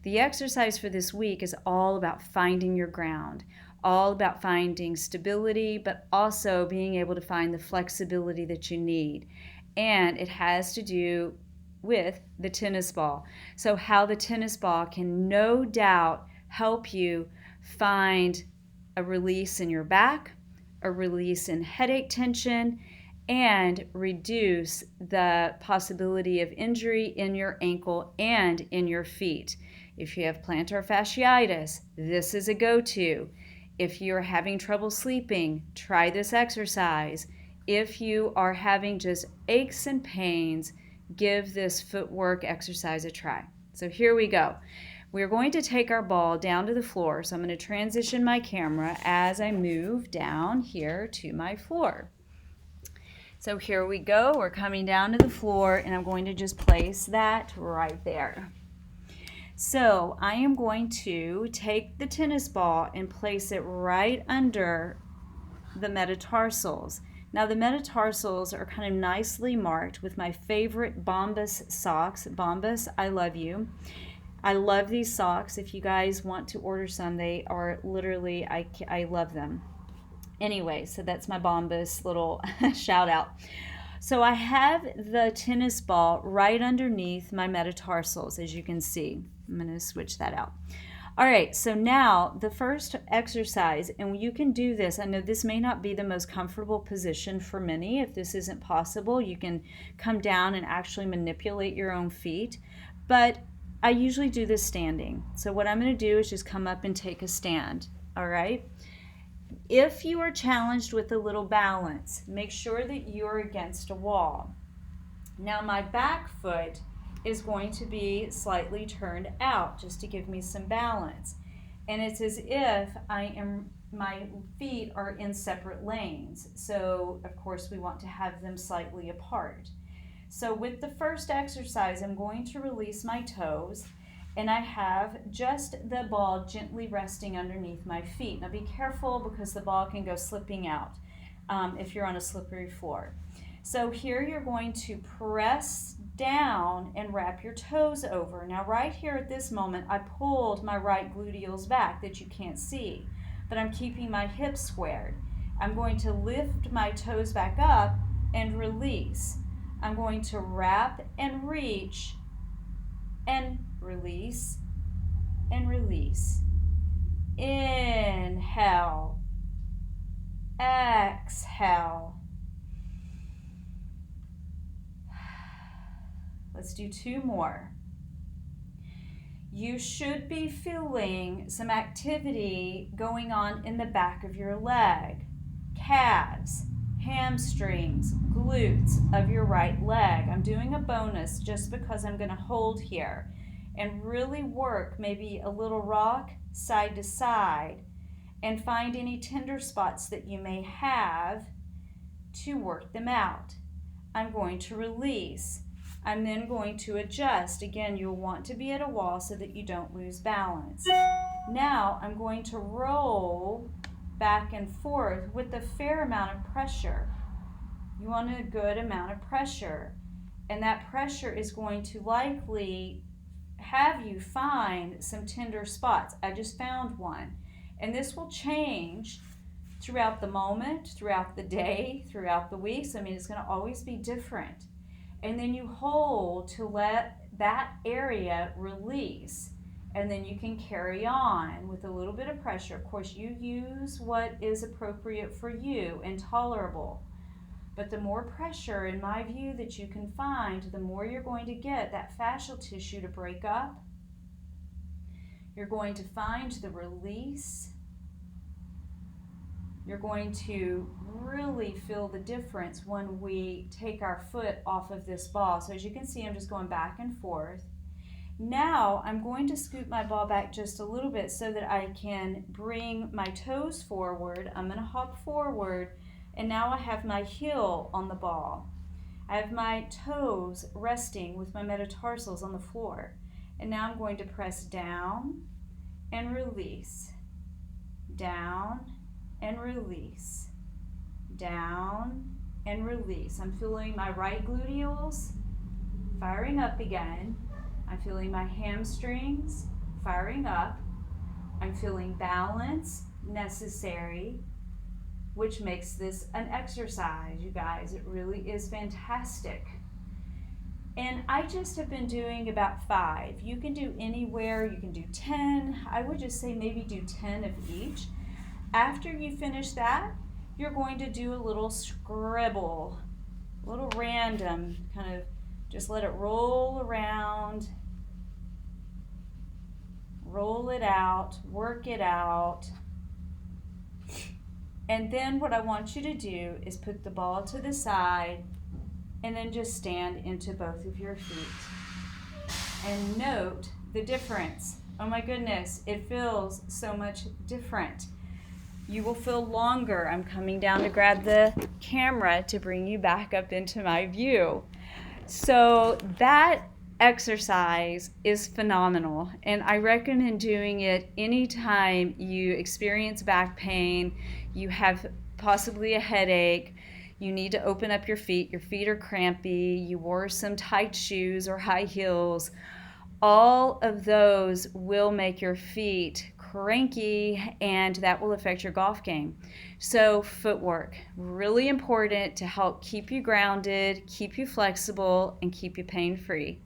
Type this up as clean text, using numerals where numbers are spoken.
The exercise for this week is all about finding your ground, all about finding stability, but also being able to find the flexibility that you need. And it has to do with the tennis ball. So how the tennis ball can no doubt help you find a release in your back, a release in headache tension, and reduce the possibility of injury in your ankle and in your feet. If you have plantar fasciitis, this is a go-to. If you're having trouble sleeping, try this exercise. If you are having just aches and pains, give this footwork exercise a try. So here we go. We're going to take our ball down to the floor. So I'm going to transition my camera as I move down here to my floor. So here we go. We're coming down to the floor, and I'm going to just place that right there. So I am going to take the tennis ball and place it right under the metatarsals. Now the metatarsals are kind of nicely marked with my favorite Bombas socks. Bombas, I love you. I love these socks. If you guys want to order some, they are literally, I love them. Anyway, so that's my Bombas little shout out. So I have the tennis ball right underneath my metatarsals, as you can see. I'm going to switch that out. All right, so now the first exercise, and you can do this. I know this may not be the most comfortable position for many. If this isn't possible, you can come down and actually manipulate your own feet. But I usually do this standing. So what I'm going to do is just come up and take a stand, all right? If you are challenged with a little balance, make sure that you're against a wall. Now my back foot is going to be slightly turned out just to give me some balance. And it's as if my feet are in separate lanes. So of course we want to have them slightly apart. So with the first exercise, I'm going to release my toes, and I have just the ball gently resting underneath my feet. Now be careful because the ball can go slipping out if you're on a slippery floor. So here you're going to press down and wrap your toes over. Now right here at this moment, I pulled my right gluteals back that you can't see, but I'm keeping my hips squared. I'm going to lift my toes back up and release. I'm going to wrap and reach and release and release. Inhale, exhale. Let's do two more. You should be feeling some activity going on in the back of your leg, calves, hamstrings, glutes of your right leg. I'm doing a bonus just because I'm going to hold here and really work maybe a little rock side to side and find any tender spots that you may have to work them out. I'm going to release. I'm then going to adjust. Again, you'll want to be at a wall so that you don't lose balance. Now I'm going to roll back and forth with a fair amount of pressure. You want a good amount of pressure, and that pressure is going to likely have you find some tender spots. I just found one, and this will change throughout the moment, throughout the day, throughout the weeks. I mean, it's going to always be different. And then you hold to let that area release, and then you can carry on with a little bit of pressure. Of course, you use what is appropriate for you and tolerable. But the more pressure, in my view, that you can find, the more you're going to get that fascial tissue to break up. You're going to find the release. You're going to really feel the difference when we take our foot off of this ball. So as you can see, I'm just going back and forth. Now I'm going to scoot my ball back just a little bit so that I can bring my toes forward. I'm going to hop forward, and now I have my heel on the ball. I have my toes resting with my metatarsals on the floor. And now I'm going to press down and release. Down and release. Down and release. I'm feeling my right gluteals firing up again. I'm feeling my hamstrings firing up. I'm feeling balance necessary, which makes this an exercise, you guys. It really is fantastic. And I just have been doing about 5. You can do anywhere, you can do 10. I would just say maybe do 10 of each. After you finish that, you're going to do a little scribble, a little random, kind of just let it roll around, roll it out, work it out. And then what I want you to do is put the ball to the side and then just stand into both of your feet. And note the difference. Oh my goodness, it feels so much different. You will feel longer. I'm coming down to grab the camera to bring you back up into my view. So that exercise is phenomenal, and I recommend doing it anytime you experience back pain, you have possibly a headache, you need to open up your feet are crampy, you wore some tight shoes or high heels. All of those will make your feet cranky, and that will affect your golf game. So footwork, really important to help keep you grounded, keep you flexible, and keep you pain-free.